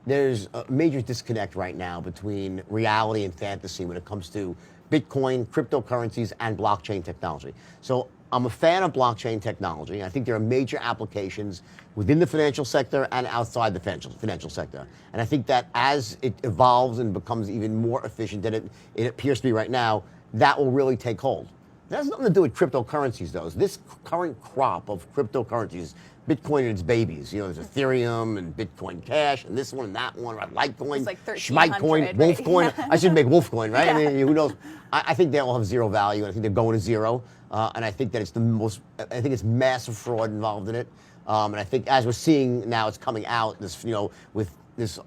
there's a major disconnect right now between reality and fantasy when it comes to Bitcoin, cryptocurrencies, and blockchain technology. So I'm a fan of blockchain technology. I think there are major applications within the financial sector and outside the financial sector. And I think that as it evolves and becomes even more efficient than it appears to be right now, that will really take hold. That has nothing to do with cryptocurrencies, though. This current crop of cryptocurrencies, Bitcoin and its babies, there's Ethereum and Bitcoin Cash and this one and that one, right? Litecoin, it's like Schmitecoin, right? Wolfcoin. I should make Wolfcoin, right? Yeah. I mean, who knows? I think they all have zero value, and I think they're going to zero. And I think that I think it's massive fraud involved in it. And I think as we're seeing now, it's coming out, with this,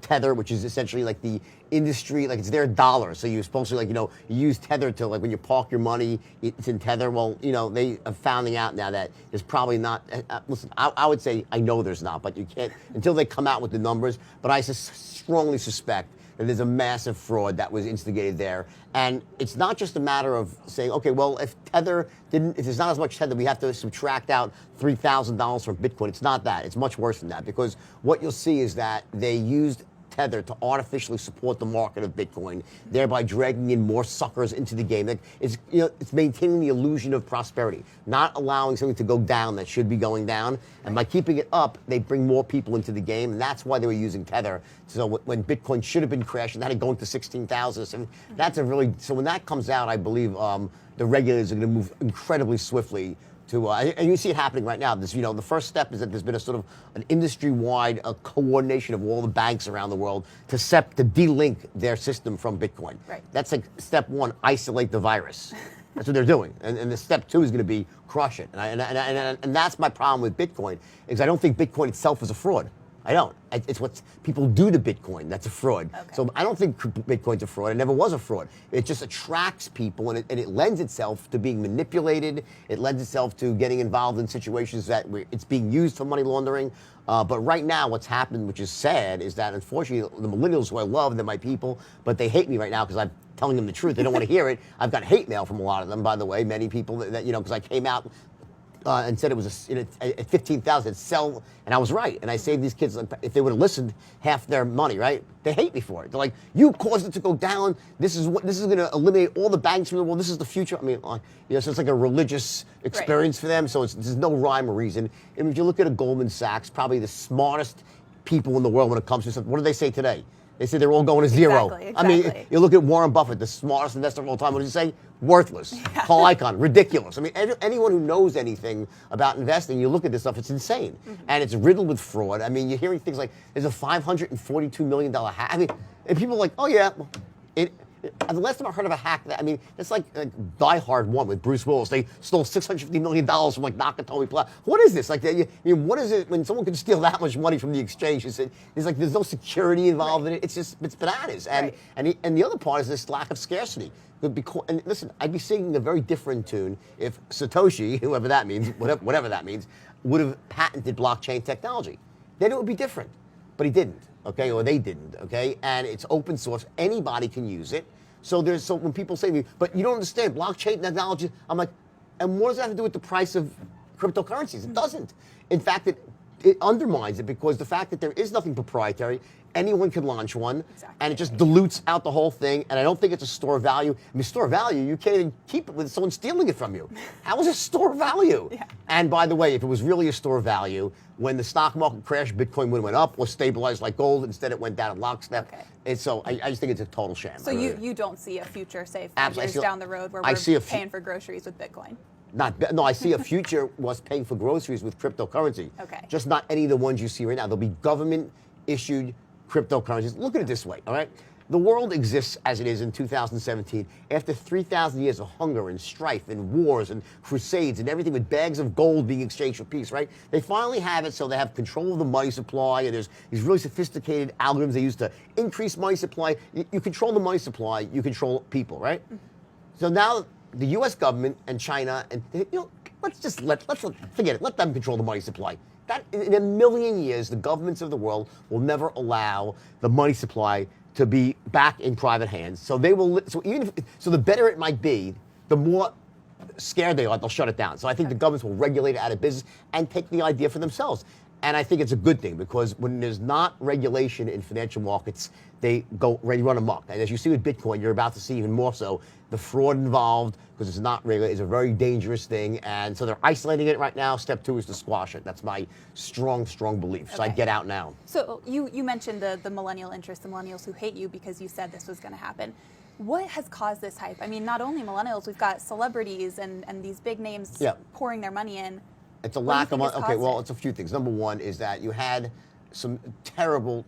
Tether, which is essentially like the industry, like it's their dollar. So you're supposed to you use Tether to, like, when you park your money, it's in Tether. Well, they are finding out now that there's probably not, listen, I would say, I know there's not, but you can't, until they come out with the numbers, but I strongly suspect that there's a massive fraud that was instigated there. And it's not just a matter of saying, okay, well, if there's not as much Tether, we have to subtract out $3,000 from Bitcoin. It's not that. It's much worse than that, because what you'll see is that they used Tether to artificially support the market of Bitcoin, thereby dragging in more suckers into the game. It's maintaining the illusion of prosperity, not allowing something to go down that should be going down. And by keeping it up, they bring more people into the game, and that's why they were using Tether. So when Bitcoin should have been crashing, that had going to 16,000. So so when that comes out, I believe the regulators are going to move incredibly swiftly. And you see it happening right now. The first step is that there's been a sort of an industry-wide coordination of all the banks around the world to de-link their system from Bitcoin. Right. That's like step one: isolate the virus. That's what they're doing. And the step two is going to be crush it. And that's my problem with Bitcoin, is I don't think Bitcoin itself is a fraud. I don't. It's what people do to Bitcoin that's a fraud. Okay. So I don't think Bitcoin's a fraud. It never was a fraud. It just attracts people, and it lends itself to being manipulated. It lends itself to getting involved in situations that it's being used for money laundering. But right now, what's happened, which is sad, is that unfortunately the millennials, who I love, they're my people, but they hate me right now because I'm telling them the truth. They don't want to hear it. I've got hate mail from a lot of them, by the way. Many people that because I came out and said it was at 15,000 sell, and I was right. And I saved these kids, if they would have listened, half their money, right? They hate me for it. They're like, you caused it to go down. This is going to eliminate all the banks from the world. This is the future. I mean, so it's like a religious experience for them. So there's no rhyme or reason. And if you look at a Goldman Sachs, probably the smartest people in the world when it comes to something, what do they say today? They say they're all going to zero. Exactly. I mean, you look at Warren Buffett, the smartest investor of all time. What does he say? Worthless. Paul Icahn, ridiculous. I mean, anyone who knows anything about investing, you look at this stuff, it's insane. Mm-hmm. And it's riddled with fraud. I mean, you're hearing things like, there's a $542 million hack. I mean, and people are like, oh yeah, the last time I heard of a hack, it's like Die Hard 1 with Bruce Willis. They stole $650 million from like Nakatomi Plaza. What is this? What is it when someone can steal that much money from the exchange? There's no security involved in it. It's bananas. And the other part is this lack of scarcity. And listen, I'd be singing a very different tune if Satoshi, whoever that means, whatever that means, would have patented blockchain technology. Then it would be different. But he didn't. Okay, or they didn't, okay? And it's open source. Anybody can use it. So when people say to me, but you don't understand blockchain technology, I'm like, and what does that have to do with the price of cryptocurrencies? It doesn't. In fact, it undermines it, because the fact that there is nothing proprietary, anyone can launch one, exactly. And it just dilutes out the whole thing. And I don't think it's a store of value. I mean, store of value, you can't even keep it with someone stealing it from you. How is it a store of value? Yeah. And by the way, if it was really a store of value, when the stock market crashed, Bitcoin would have went up or stabilized like gold. Instead, it went down in lockstep. Okay. And so I just think it's a total sham. So you don't see a future, say, 5 years down the road where we're paying for groceries with Bitcoin? No, I see a future was paying for groceries with cryptocurrency. Okay. Just not any of the ones you see right now. There'll be government-issued cryptocurrencies. Look at it this way, all right? The world exists as it is in 2017 after 3,000 years of hunger and strife and wars and crusades and everything, with bags of gold being exchanged for peace, right? They finally have it so they have control of the money supply, and there's these really sophisticated algorithms they use to increase money supply. You control the money supply, you control people, right? Mm-hmm. So now the U.S. government and China, and let's forget it. Let them control the money supply. That in a million years, the governments of the world will never allow the money supply to be back in private hands. So they will. So the better it might be, the more scared they are, they'll shut it down. So I think the governments will regulate it out of business and take the idea for themselves. And I think it's a good thing because when there's not regulation in financial markets, they run amok. And as you see with Bitcoin, you're about to see even more so the fraud involved because it's not regulated. It's a very dangerous thing. And so they're isolating it right now. Step 2 is to squash it. That's my strong, strong belief. Okay. So I'd get out now. So you mentioned the millennial interest, the millennials who hate you because you said this was going to happen. What has caused this hype? I mean, not only millennials, we've got celebrities and these big names pouring their money in. It's a lack of money. Okay, well, it's a few things. Number one is that you had some terrible,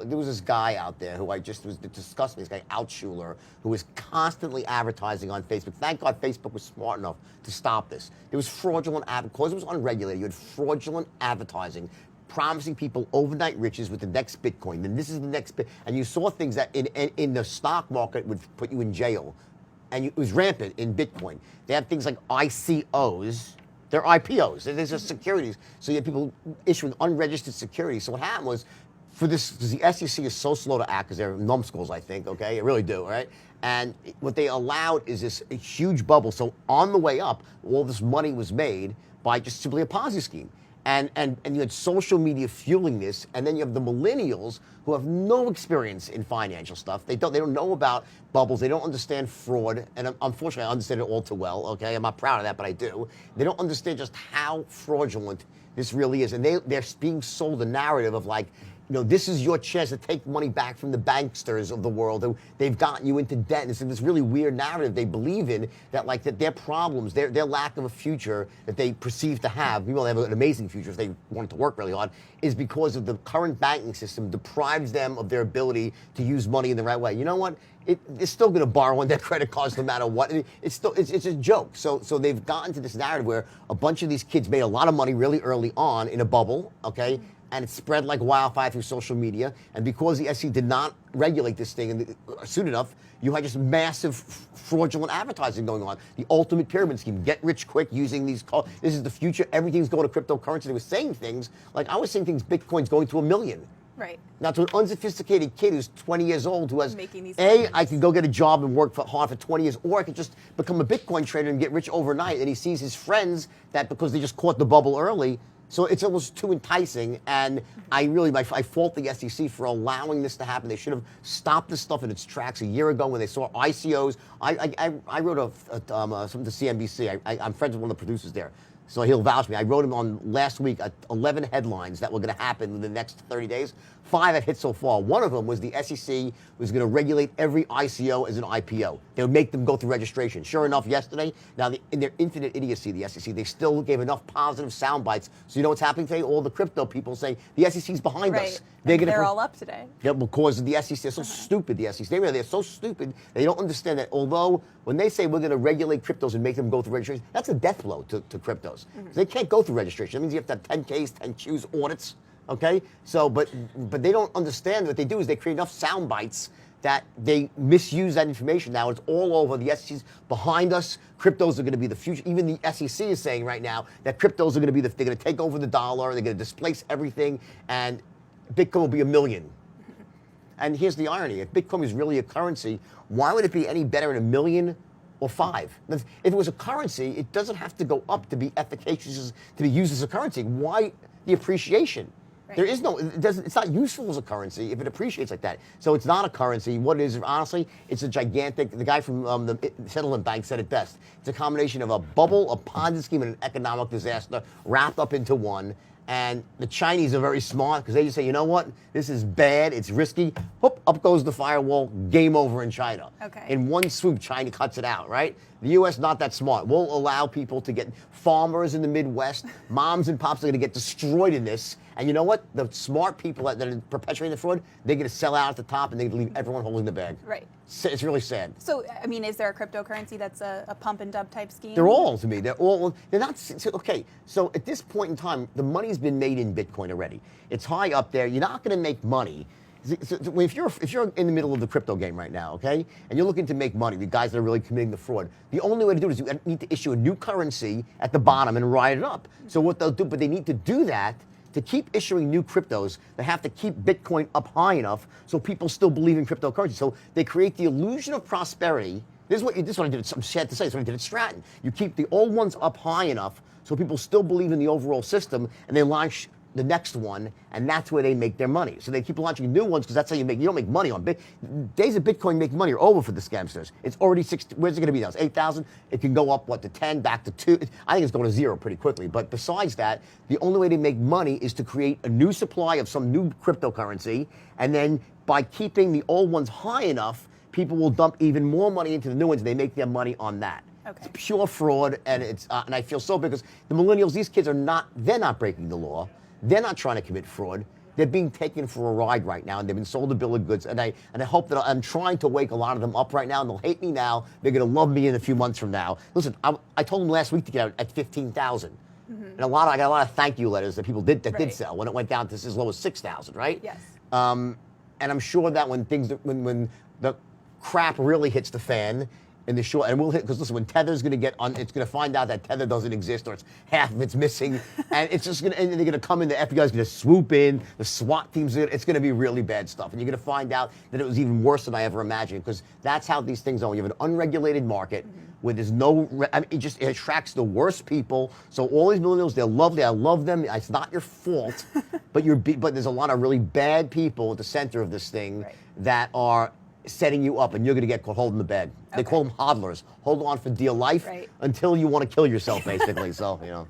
there was this guy out there who I just was discussing, this guy Altshuler, who was constantly advertising on Facebook. Thank God Facebook was smart enough to stop this. There was fraudulent because it was unregulated, you had fraudulent advertising promising people overnight riches with the next Bitcoin. Then this is the next and you saw things that in the stock market would put you in jail. And it was rampant in Bitcoin. They had things like ICOs. They're IPOs. They're just securities. So you had people issuing unregistered securities. So what happened was, for this, because the SEC is so slow to act, because they're numbskulls, I think, okay? They really do, right? And what they allowed is this huge bubble. So on the way up, all this money was made by just simply a Ponzi scheme. And you had social media fueling this, and then you have the millennials who have no experience in financial stuff. They don't know about bubbles. They don't understand fraud, and unfortunately, I understand it all too well. Okay, I'm not proud of that, but I do. They don't understand just how fraudulent this really is, and they're being sold a narrative of like, you know, this is your chance to take money back from the banksters of the world who they've gotten you into debt. And it's this really weird narrative they believe in that, like, that their problems, their lack of a future that they perceive to have, people have an amazing future if they want to work really hard, is because of the current banking system deprives them of their ability to use money in the right way. You know what? They're still going to borrow on their credit cards no matter what. It's a joke. So they've gotten to this narrative where a bunch of these kids made a lot of money really early on in a bubble, okay? And it spread like wildfire through social media. And because the SEC did not regulate this thing soon enough, you had just massive fraudulent advertising going on. The ultimate pyramid scheme, get rich quick using these calls. This is the future. Everything's going to cryptocurrency. They were saying things like, I was saying things, Bitcoin's going to $1 million. Right. Now, to an unsophisticated kid who's 20 years old who has, making these I can go get a job and work hard for 20 years, or I could just become a Bitcoin trader and get rich overnight. And he sees his friends that because they just caught the bubble early. So it's almost too enticing, and I fault the SEC for allowing this to happen. They should have stopped this stuff in its tracks a year ago when they saw ICOs. I wrote something to CNBC. I'm friends with one of the producers there, so he'll vouch for me. I wrote him on last week 11 headlines that were going to happen in the next 30 days. 5 have hit so far. One of them was the SEC was going to regulate every ICO as an IPO. They would make them go through registration. Sure enough, yesterday, now in their infinite idiocy, the SEC, they still gave enough positive sound bites. So you know what's happening today? All the crypto people say the SEC's behind us. They're all up today. Yeah, because of the SEC. They're so stupid, the SEC. They're so stupid, they don't understand that although when they say we're going to regulate cryptos and make them go through registration, that's a death blow to cryptos. They can't go through registration. That means you have to have 10Ks, 10Qs, audits. Okay, so but they don't understand. What they do is they create enough sound bites that they misuse that information. Now it's all over. The SEC's behind us. Cryptos are going to be the future. Even the SEC is saying right now that cryptos are going to be they're going to take over the dollar. They're going to displace everything, and Bitcoin will be $1 million. And here's the irony: if Bitcoin is really a currency, why would it be any better in $1 million or 5? If it was a currency, it doesn't have to go up to be efficacious, to be used as a currency. Why the appreciation? Right. There is no, it's not useful as a currency if it appreciates like that. So it's not a currency. What it is, honestly, it's a gigantic, the guy from the settlement bank said it best. It's a combination of a bubble, a Ponzi scheme, and an economic disaster wrapped up into one. And the Chinese are very smart because they just say, you know what, this is bad, it's risky. Whoop, up goes the firewall, game over in China. Okay. In one swoop, China cuts it out, right? The U.S. not that smart. We'll allow people to get, farmers in the Midwest, moms and pops are going to get destroyed in this. And you know what? The smart people that are perpetuating the fraud, they're going to sell out at the top and they're going to leave everyone holding the bag. Right. It's really sad. So, I mean, is there a cryptocurrency that's a pump and dump type scheme? They're all, to me. They're not, okay, so at this point in time, the money's been made in Bitcoin already. It's high up there. You're not going to make money. If you're in the middle of the crypto game right now, okay, and you're looking to make money, the guys that are really committing the fraud, the only way to do it is you need to issue a new currency at the bottom and ride it up. So what they'll do, but they need to do that. To keep issuing new cryptos, they have to keep Bitcoin up high enough so people still believe in cryptocurrency. So they create the illusion of prosperity. This is what I did. I'm sad to say. This is what I did at Stratton. You keep the old ones up high enough so people still believe in the overall system, and they launch the next one, and that's where they make their money. So they keep launching new ones because that's how you don't make money on days of Bitcoin making money are over for the scamsters. It's already 60. Where's it going to be now? It's 8,000. It can go up to 10, back to 2. I think it's going to 0 pretty quickly. But besides that, the only way to make money is to create a new supply of some new cryptocurrency, and then by keeping the old ones high enough, people will dump even more money into the new ones, and they make their money on that. Okay. It's pure fraud, and and I feel so because the millennials, these kids they're not breaking the law. They're not trying to commit fraud. They're being taken for a ride right now, and they've been sold a bill of goods. And I hope that I'm trying to wake a lot of them up right now, and they'll hate me now. They're going to love me in a few months from now. Listen, I told them last week to get out at 15,000. And I got a lot of thank you letters that people did sell when it went down to as low as 6,000, right? Yes. And I'm sure that when the crap really hits the fan in the short, and we'll hit, because listen, when Tether's going to get on, it's going to find out that Tether doesn't exist, or it's half of it's missing, and it's just going to, and they're going to come in, the FBI's going to swoop in, the SWAT teams, it's going to be really bad stuff, and you're going to find out that it was even worse than I ever imagined, because that's how these things are. You have an unregulated market where there's no, it attracts the worst people. So all these millennials, they're lovely, I love them. It's not your fault, but there's a lot of really bad people at the center of this thing that are setting you up, and you're going to get caught holding the bed. They call them hodlers. Hold on for dear life until you want to kill yourself, basically. So,